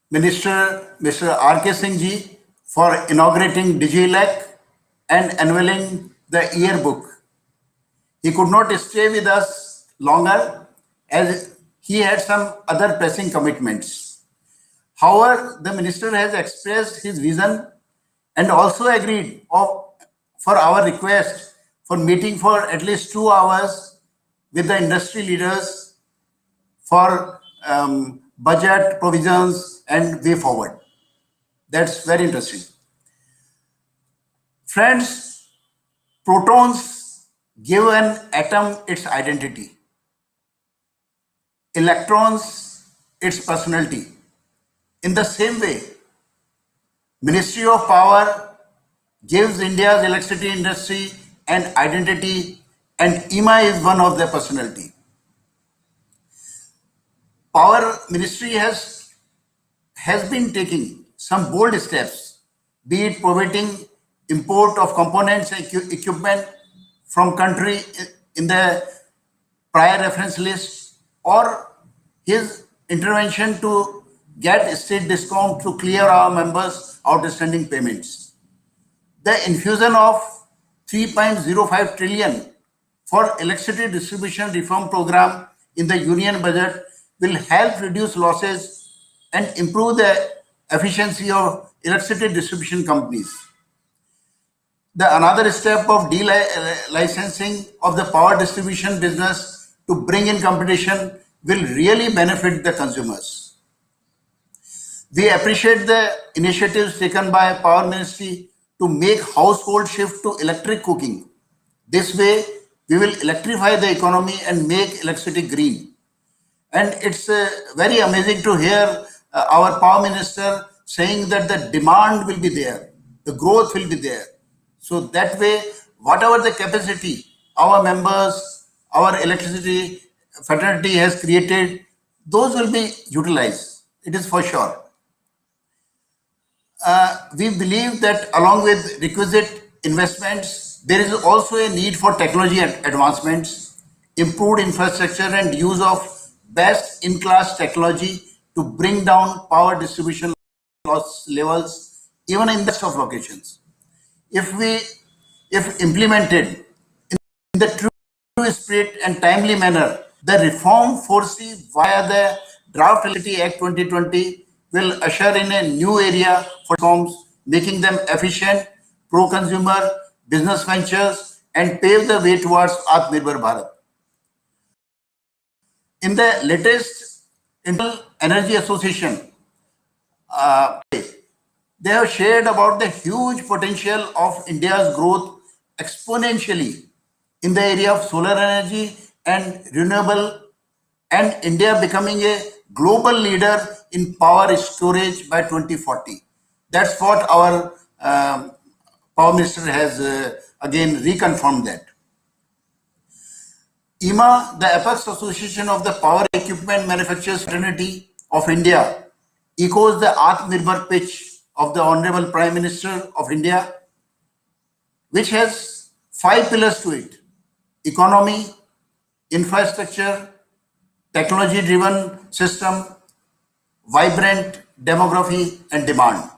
Minister, Mr. RK Singh ji, for inaugurating Digielec and unveiling the yearbook. He could not stay with us longer as he had some other pressing commitments. However, the minister has expressed his vision and also agreed for our request for meeting for at least 2 hours with the industry leaders for budget provisions and way forward. That's very interesting. Friends, protons give an atom its identity, electrons its personality. In the same way, Ministry of Power gives India's electricity industry an identity, and IMA is one of their personality. Power Ministry has been taking some bold steps, be it prohibiting import of components and equipment from country in the prior reference list, or his intervention to get state discount to clear our members' outstanding payments. The infusion of 3.05 trillion for electricity distribution reform program in the union budget will help reduce losses and improve the efficiency of electricity distribution companies. Another step of delicensing of the power distribution business to bring in competition will really benefit the consumers. We appreciate the initiatives taken by Power Ministry to make household shift to electric cooking. This way, we will electrify the economy and make electricity green. And it's very amazing to hear our Power Minister saying that the demand will be there, the growth will be there. So that way, whatever the capacity our members, our electricity fraternity has created, those will be utilized. It is for sure. We believe that along with requisite investments, there is also a need for technology advancements, improved infrastructure, and use of best in class technology to bring down power distribution loss levels even in the best of locations. If we, if implemented in the true spirit and timely manner, the reform foreseen via the Draft Electricity Act 2020 will usher in a new area for reforms, making them efficient, pro-consumer, business ventures, and pave the way towards Atmanirbhar Bharat. In the latest International Energy Association, they have shared about the huge potential of India's growth exponentially in the area of solar energy and renewable, and India becoming a global leader in power storage by 2040. That's what our Power Minister has again reconfirmed that. IMA, the Apex Association of the Power Equipment Manufacturers Fraternity of India, echoes the Atmanirbhar pitch of the Honorable Prime Minister of India, which has 5 pillars to it: economy, infrastructure, technology-driven system, vibrant demography, and demand.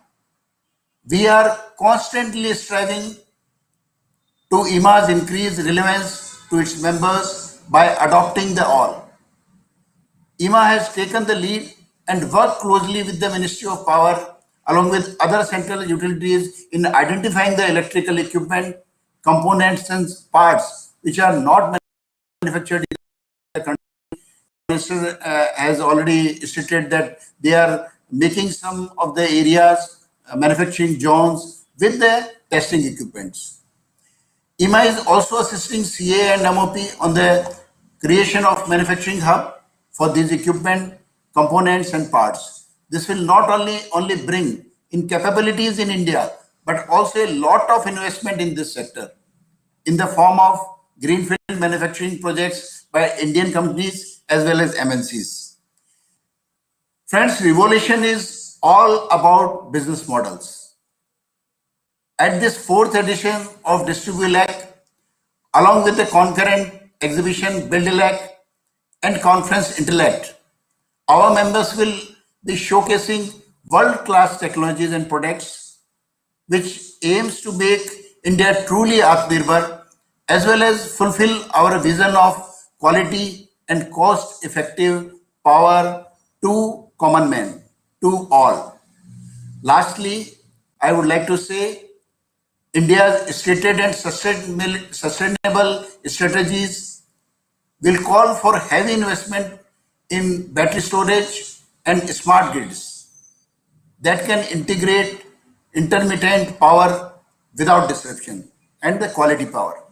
We are constantly striving to IMA's increased relevance to its members by adopting the all. IMA has taken the lead and worked closely with the Ministry of Power along with other central utilities in identifying the electrical equipment, components and parts which are not manufactured in the country. The Minister has already stated that they are making some of the areas manufacturing zones with the testing equipments. IMA is also assisting CA and MOP on the creation of manufacturing hub for these equipment, components and parts. This will not only bring in capabilities in India, but also a lot of investment in this sector in the form of greenfield manufacturing projects by Indian companies as well as MNCs. Friends, revolution is all about business models. At this 4th edition of Distribuelec, along with the concurrent exhibition Buildelec and conference Intellect, our members will be showcasing world-class technologies and products which aims to make India truly Atmanirbhar as well as fulfill our vision of quality and cost-effective power to common man, to all. Lastly, I would like to say India's stated and sustainable strategies will call for heavy investment in battery storage and smart grids that can integrate intermittent power without disruption and the quality power.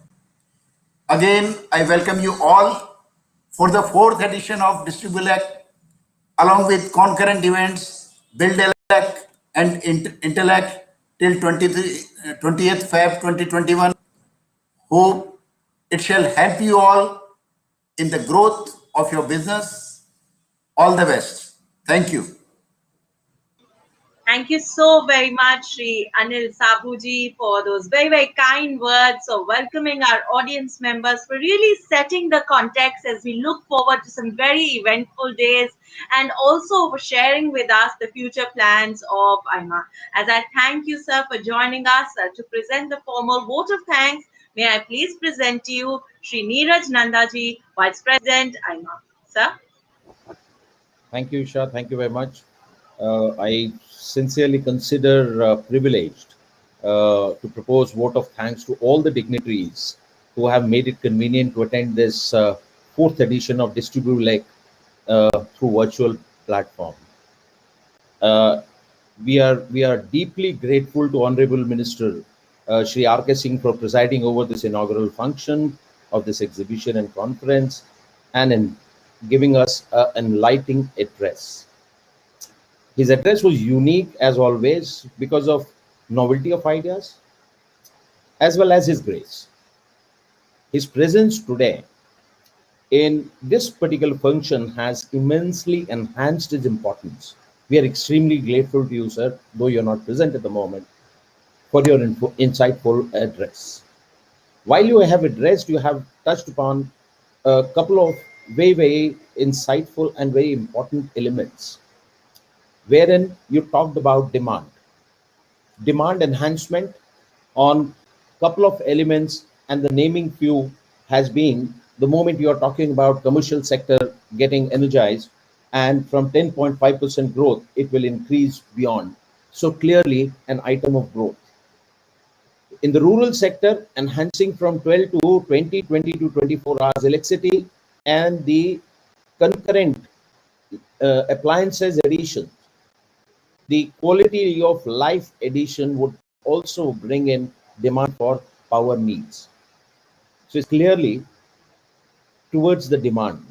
Again, I welcome you all for the 4th edition of Distribuelec along with concurrent events Buildelec and Intellect till 20th Feb 2021. Hope it shall help you all in the growth of your business. All the best. Thank you. Thank you so very much, Sri Anil Sabuji, for those very, very kind words of welcoming our audience members, for really setting the context as we look forward to some very eventful days, and also for sharing with us the future plans of IMA. As I thank you, sir, for joining us to present the formal vote of thanks, may I please present to you Sri Neeraj Nandaji, Vice President, IMA. Sir? Thank you, Isha. Thank you very much. I sincerely consider privileged to propose vote of thanks to all the dignitaries who have made it convenient to attend this 4th edition of Distribuelec through virtual platform. We are deeply grateful to Honorable Minister Shri R.K. Singh for presiding over this inaugural function of this exhibition and conference, and in giving us an enlightening address. His address was unique as always because of novelty of ideas as well as his grace. His presence today in this particular function has immensely enhanced its importance. We are extremely grateful to you, sir, though you're not present at the moment, for your insightful address. While you have addressed, you have touched upon a couple of very, very insightful and very important elements, wherein you talked about demand enhancement on couple of elements, and the naming few has been the moment you are talking about commercial sector getting energized, and from 10.5% growth it will increase beyond, so clearly an item of growth. In the rural sector, enhancing from 12 to 20, 20 to 24 hours electricity, and the concurrent appliances addition, the quality of life addition would also bring in demand for power needs. So it's clearly towards the demand.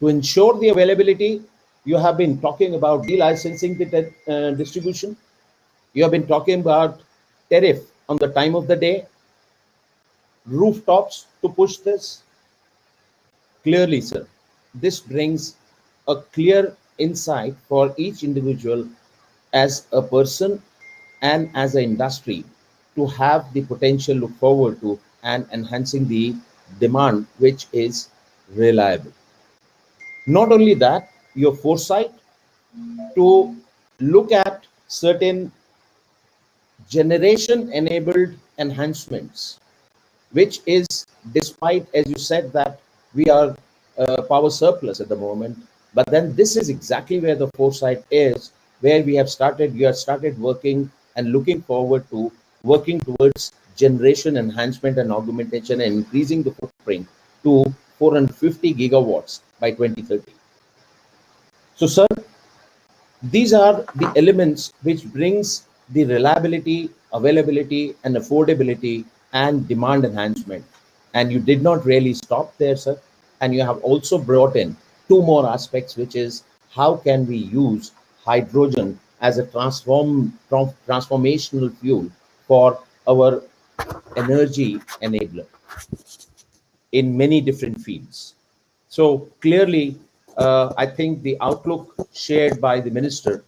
To ensure the availability, you have been talking about delicensing the distribution. You have been talking about tariff on the time of the day, rooftops to push this. Clearly, sir, this brings a clear insight for each individual as a person and as an industry to have the potential look forward to and enhancing the demand, which is reliable. Not only that, your foresight to look at certain generation enabled enhancements, which is, despite, as you said, that we are power surplus at the moment, but then this is exactly where the foresight is, where we have started working and looking forward to working towards generation enhancement and augmentation and increasing the footprint to 450 gigawatts by 2030. So, sir, these are the elements which brings the reliability, availability, and affordability and demand enhancement. And you did not really stop there, sir. And you have also brought in two more aspects, which is how can we use hydrogen as a transformational fuel for our energy enabler in many different fields. So clearly, I think the outlook shared by the minister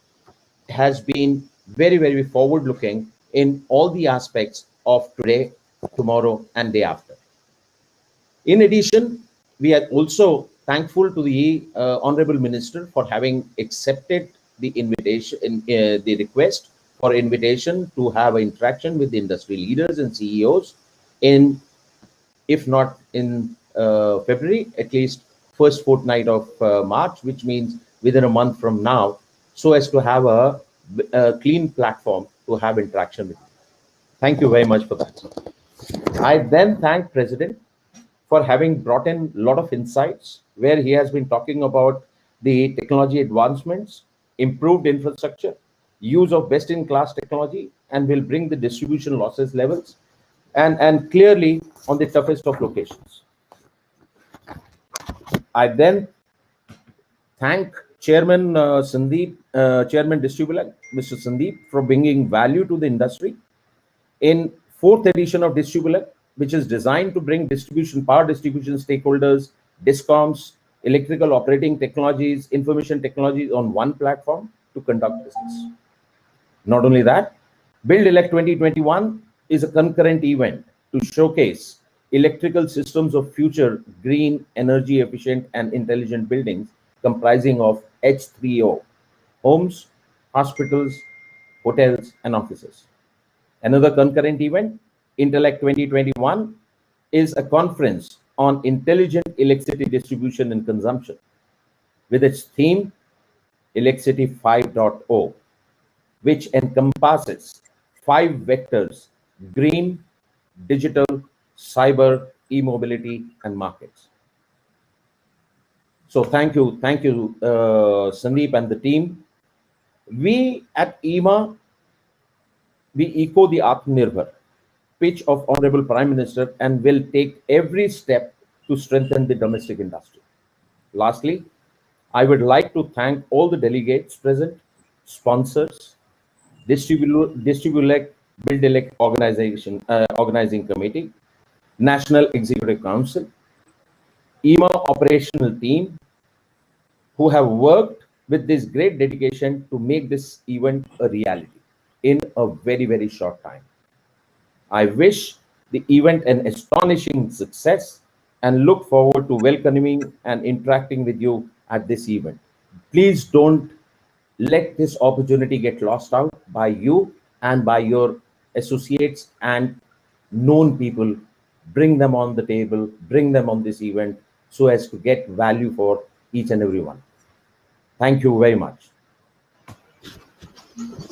has been very, very forward looking in all the aspects of today, tomorrow, and day after. In addition, we are also thankful to the Honorable Minister for having accepted the invitation, the request for invitation to have an interaction with the industry leaders and CEOs in, if not in February, at least first fortnight of March, which means within a month from now, so as to have a clean platform to have interaction with you. Thank you very much for that. I then thank President for having brought in a lot of insights, where he has been talking about the technology advancements, improved infrastructure, use of best-in-class technology, and will bring the distribution losses levels, and clearly on the toughest of locations. I then thank Chairman Chairman Distribuelec, Mr. Sandeep, for bringing value to the industry in fourth edition of Distribuelec, which is designed to bring power distribution stakeholders, discoms, electrical operating technologies, information technologies on one platform to conduct business. Not only that, Build-Elect 2021 is a concurrent event to showcase electrical systems of future green, energy efficient, and intelligent buildings comprising of H3O, homes, hospitals, hotels, and offices. Another concurrent event, Intellect 2021, is a conference on intelligent electricity distribution and consumption, with its theme, Electricity 5.0, which encompasses 5 vectors: green, digital, cyber, e-mobility, and markets. So thank you, Sandeep and the team. We at EMA, we echo the Atmanirbhar pitch of Honorable Prime Minister and will take every step to strengthen the domestic industry. Lastly, I would like to thank all the delegates present, sponsors, Distribuelec, Build-Elect organizing committee, National Executive Council, IMA operational team, who have worked with this great dedication to make this event a reality in a very, very short time. I wish the event an astonishing success and look forward to welcoming and interacting with you at this event. Please don't let this opportunity get lost out by you and by your associates and known people. Bring them on the table, bring them on this event so as to get value for each and every one. Thank you very much.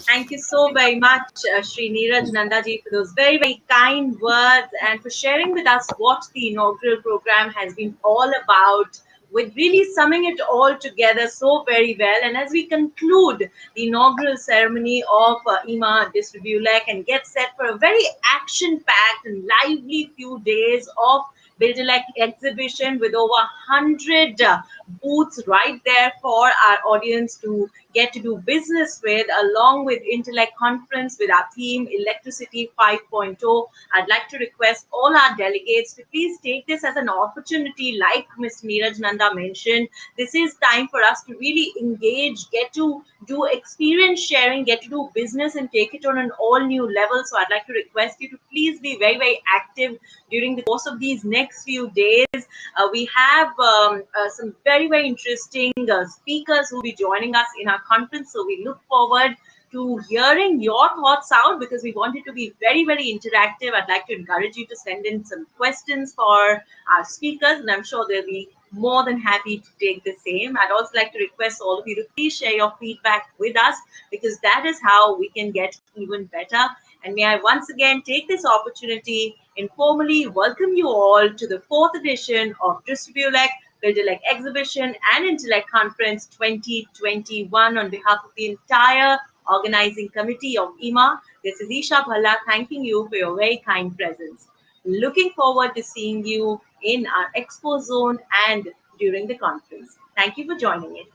Thank you so very much, Sri Neeraj Nandaji, for those very, very kind words and for sharing with us what the inaugural program has been all about, with really summing it all together so very well. And as we conclude the inaugural ceremony of IMA Distribuelec and get set for a very action-packed and lively few days of Buildelec exhibition with over 100 booths right there for our audience to get to do business with, along with Intellect Conference with our theme Electricity 5.0. I'd like to request all our delegates to please take this as an opportunity, like Ms. Neeraj Nanda mentioned. This is time for us to really engage, get to do experience sharing, get to do business and take it on an all new level. So I'd like to request you to please be very, very active during the course of these next few days. We have some very, very interesting speakers who will be joining us in our conference. So we look forward to hearing your thoughts out because we want it to be very, very interactive. I'd like to encourage you to send in some questions for our speakers, and I'm sure they'll be more than happy to take the same. I'd also like to request all of you to please share your feedback with us because that is how we can get even better. And may I once again take this opportunity informally welcome you all to the 4th edition of Distribuelec, Buildelec Exhibition and Intellect Conference 2021 on behalf of the entire organizing committee of IMA. This is Isha Bhalla thanking you for your very kind presence. Looking forward to seeing you in our expo zone and during the conference. Thank you for joining in.